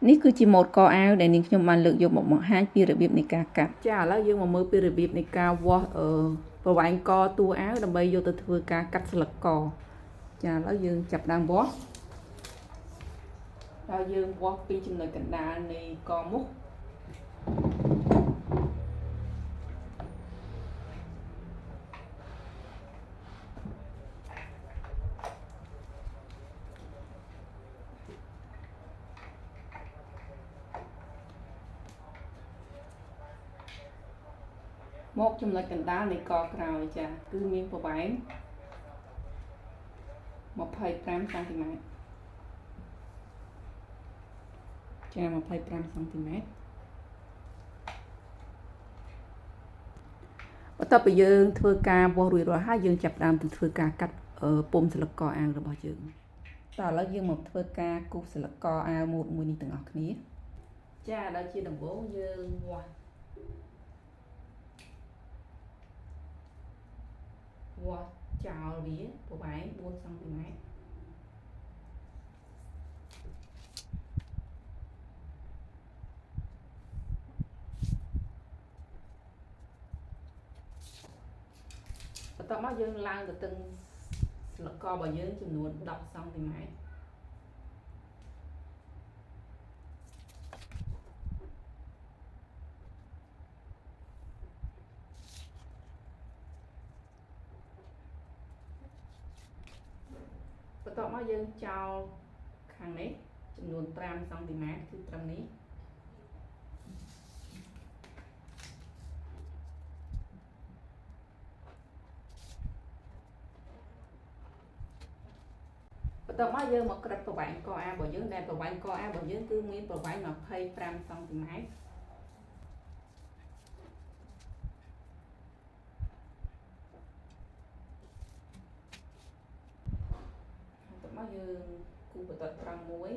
នេះគឺជាម៉ូដកអាវដែលនាងខ្ញុំបានលើកយកមកបង្ហាញពីរបៀបនៃការកាត់ចាឥឡូវយើងមកមើលពីរបៀបនៃការវាស់ប្រវែងកតួអាវដើម្បីយកទៅធ្វើការកាត់ស្លឹកកចាឥឡូវយើងចាប់ដើមវាស់ដល់យើងវាស់ពីចំណុចកណ្ដាលនៃកមុខមកចំណុចកណ្ដាលនៃកក្រោយចាគឺមានប្រវែង25 សង់ទីម៉ែត្រចា25 សង់ទីម៉ែត្របន្ទាប់ពីយើងធ្វើការវាស់រួចរាល់ហើយយើងចាប់ផ្ដើមទៅធ្វើការកាត់ពុម្ពស្លឹកកអាវរបស់យើងតើឥឡូវយើងមកធ្វើការគូសស្លឹកកអាវម៉ូដមួយនេះទាំងអស់គ្នាចាដល់ជាដំបូងយើងវាស់ចោលវាប្រវែង4 សង់ទីម៉ែត្របន្ទាប់មកយើងឡើងទៅទឹកស្លឹកករបស់យើងចំនួន10 សង់ទីម៉ែត្របន្ទាប់មកយើងចោលខាងនេះចំនួន5 សង់ទីម៉ែត្រគឺត្រឹមនេះបន្ទាប់មកយើងមកក្រឹបប្រវែងកអាវរបស់យើងដែលប្រវែងកអាវរបស់យើងគឺមានប្រវែង25 សង់ទីម៉ែត្រមកយើងគូបន្ទាត់ត្រង់មួយ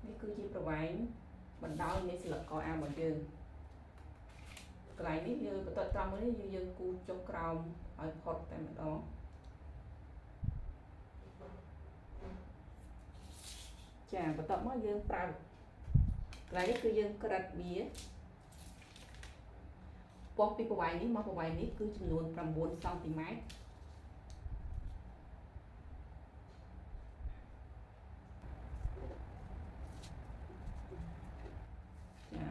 នេះគឺជាប្រវែងបណ្ដោយនៃស្លឹកកអាវរបស់យើងកន្លែងនេះយើងបន្ទាត់ត្រង់មួយនេះយើងគូចុះក្រោមឲ្យផុតតែម្ដងចាបន្ទាប់មកយើងប្រើកន្លែងនេះគឺយើងក្រិតវាពោះពីប្រវែងនេះមកប្រវែងនេះគឺចំនួន9 សង់ទីម៉ែត្រ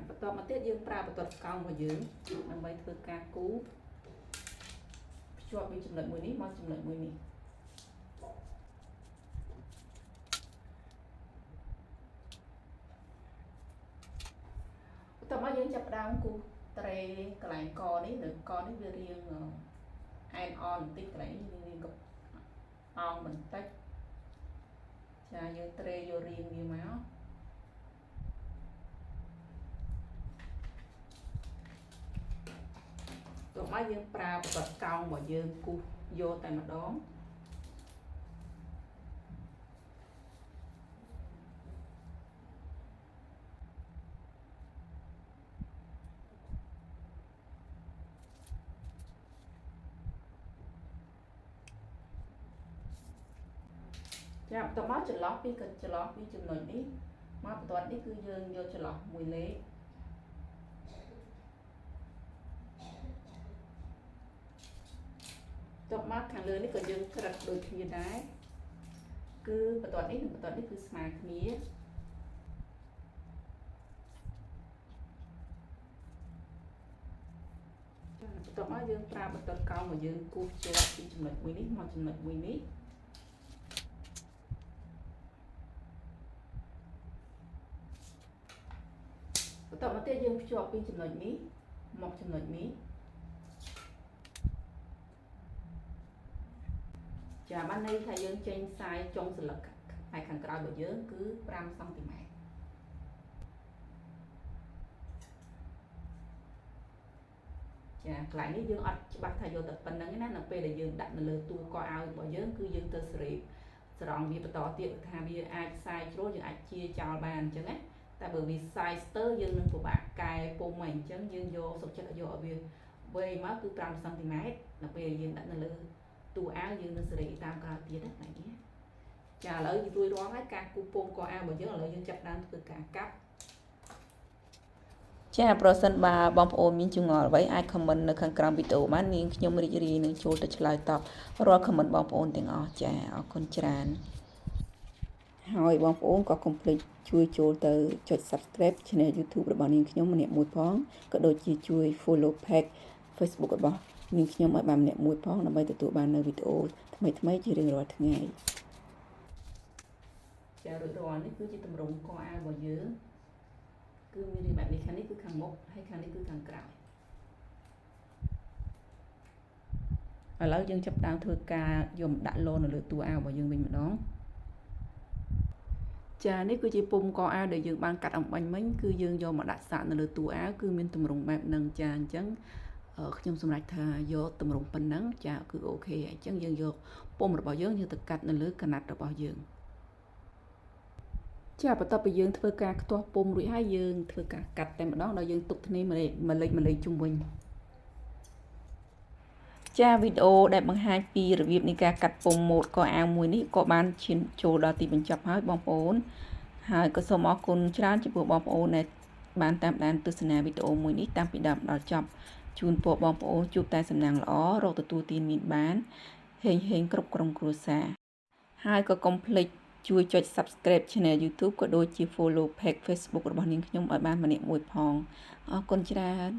បន្ទាប់មកទៀតយើងប្រើបន្ទាត់កោងរបស់យើងដើម្បីធ្វើការគូភ្ជាប់ពីចំណុចមួយនេះមកចំណុចមួយនេះបន្ទាប់មកយើងចាប់ផ្ដើមគូត្រេកន្លែងកនេះនៅកនេះវារាងអែនអបន្តិចកន្លែងនេះរាងអោងបន្តិចចាយើងត្រេយករាងវាមកទៅមកយើងប្រើបន្ទាត់កោងរបស់យើងគូសយកតែម្ដងចាបន្ទាប់មកចន្លោះពីចំណុចនេះមកបន្ទាត់នេះគឺយើងយកចន្លោះមួយលេខបន្ទាប់មកខាងលើនេះក៏យើងក្រិតដូចគ្នាដែរគឺបន្ទាត់នេះនិងបន្ទាត់នេះគឺស្មើគ្នាបន្ទាប់មកយើងប្រើបន្ទាត់កោងរបស់យើងគូសជាប់ពីចំណុចមួយនេះមកចំណុចមួយនេះបន្ទាប់មកទៀតយើងភ្ជាប់ពីចំណុចនេះមកចំណុចនេះចាបានន័យថាយើងចេញខ្សែចុងស្លឹកផ្នែកខាងក្រោយរបស់យើងគឺ5 សង់ទីម៉ែត្រចាកន្លែងនេះយើងអត់ច្បាស់ថាយកតែប៉ុណ្្នឹងណានៅពេលដែលយើងដាក់នៅលើតួកអាវរបស់យើងគឺយើងទៅស្រង់វាបន្តទៀតថាវាអាចខ្សែជ្រុលយើងអាចជាចោលបានអញ្ចឹងណាតែបើវាខ្សែស្ទើយើងនឹងពិបាកកែពុំមកអញ្ចឹងយើងយកសុខចិត្តយកឲ្យវាវែងមកគឺ5 សង់ទីម៉ែត្រនៅពេលយើងដាក់នៅលើតួអាវយើងនឹងសេរីតាមក្រោយទៀតណានេះ ចាឥឡូវរួចរាល់ហើយការគូពងកអាវរបស់យើងឥឡូវយើងចាប់ដើមធ្វើការកាប់ចាប្រសិនបើបងប្អូនមានចម្ងល់អ្វីអាច comment នៅខាងក្រោមវីដេអូបាននាងខ្ញុំរីករាយនឹងចូលទៅឆ្លើយតបរាល់ comment បងប្អូនទាំងអស់ចាអរគុណច្រើនហើយបងប្អូនក៏កុំភ្លេចជួយចូលទៅចុច Subscribe Channel YouTube របស់នាងខ្ញុំម្នាក់មួយផងក៏ដូចជាជួយ Follow Page Facebook របស់នាងខ្ញុំឲ្យបានម្នាក់មួយផងដើម្បីទទួលបាននូវវីដេអូថ្មីៗជារៀងរាល់ថ្ងៃចារួចរាល់នេះគឺជាទម្រង់កអាវរបស់យើងគឺមានបែបនេះខាងនេះគឺខាងមុខហើយខាងនេះគឺខាងក្រោយឥឡូវយើងចាប់ដើមធ្វើការយកដាក់លោនៅលើតួអាវរបស់យើងវិញម្ដងចានេះគឺជាពុំកអាវដែលយើងបានកាត់អំបញ្ញមិញគឺយើងយកមកដាក់សាកនៅលើតួអាវគឺមានទម្រង់បែបហ្នឹងចាអញ្ចឹងខ្ញុំសម្រេចថាយកទម្រង់ប៉ុណ្ណឹងចាគឺអូខេអញ្ចឹងយើងយកពុំរបស់យើងទៅកាត់នៅលើកណាត់របស់យើងចាបន្ទាប់ពីយើងធ្វើការខ្ទាស់ពុំរួចហើយយើងធ្វើការកាត់តែម្ដងដល់យើងទុកធ្នេម្លេចជុំវិញចាវីដេអូដែលបង្ហាញពីរបៀបនៃការកាត់ពុំម៉ូតកអាវមួយនេះក៏បានឈានចូលដល់ទីបញ្ចប់ហើយបងប្អូនហើយក៏សូមអរគុណច្រើនចំពោះបងប្អូនដែលបានតាមដានទស្សនាវីដេអូមួយនេះតាំងពីដើមដល់ចប់ជូនពរបងប្អូនជួបតែសំណាងល្អរកទទួលទានមានបានហេងគ្រប់ក្រុមគ្រួសារហើយក៏កុំភ្លេចជួយចុច Subscribe Channel YouTube ក៏ដូចជា Follow Page Facebook របស់នាងខ្ញុំឲ្យបានម្នាក់មួយផងអរគុណច្រើន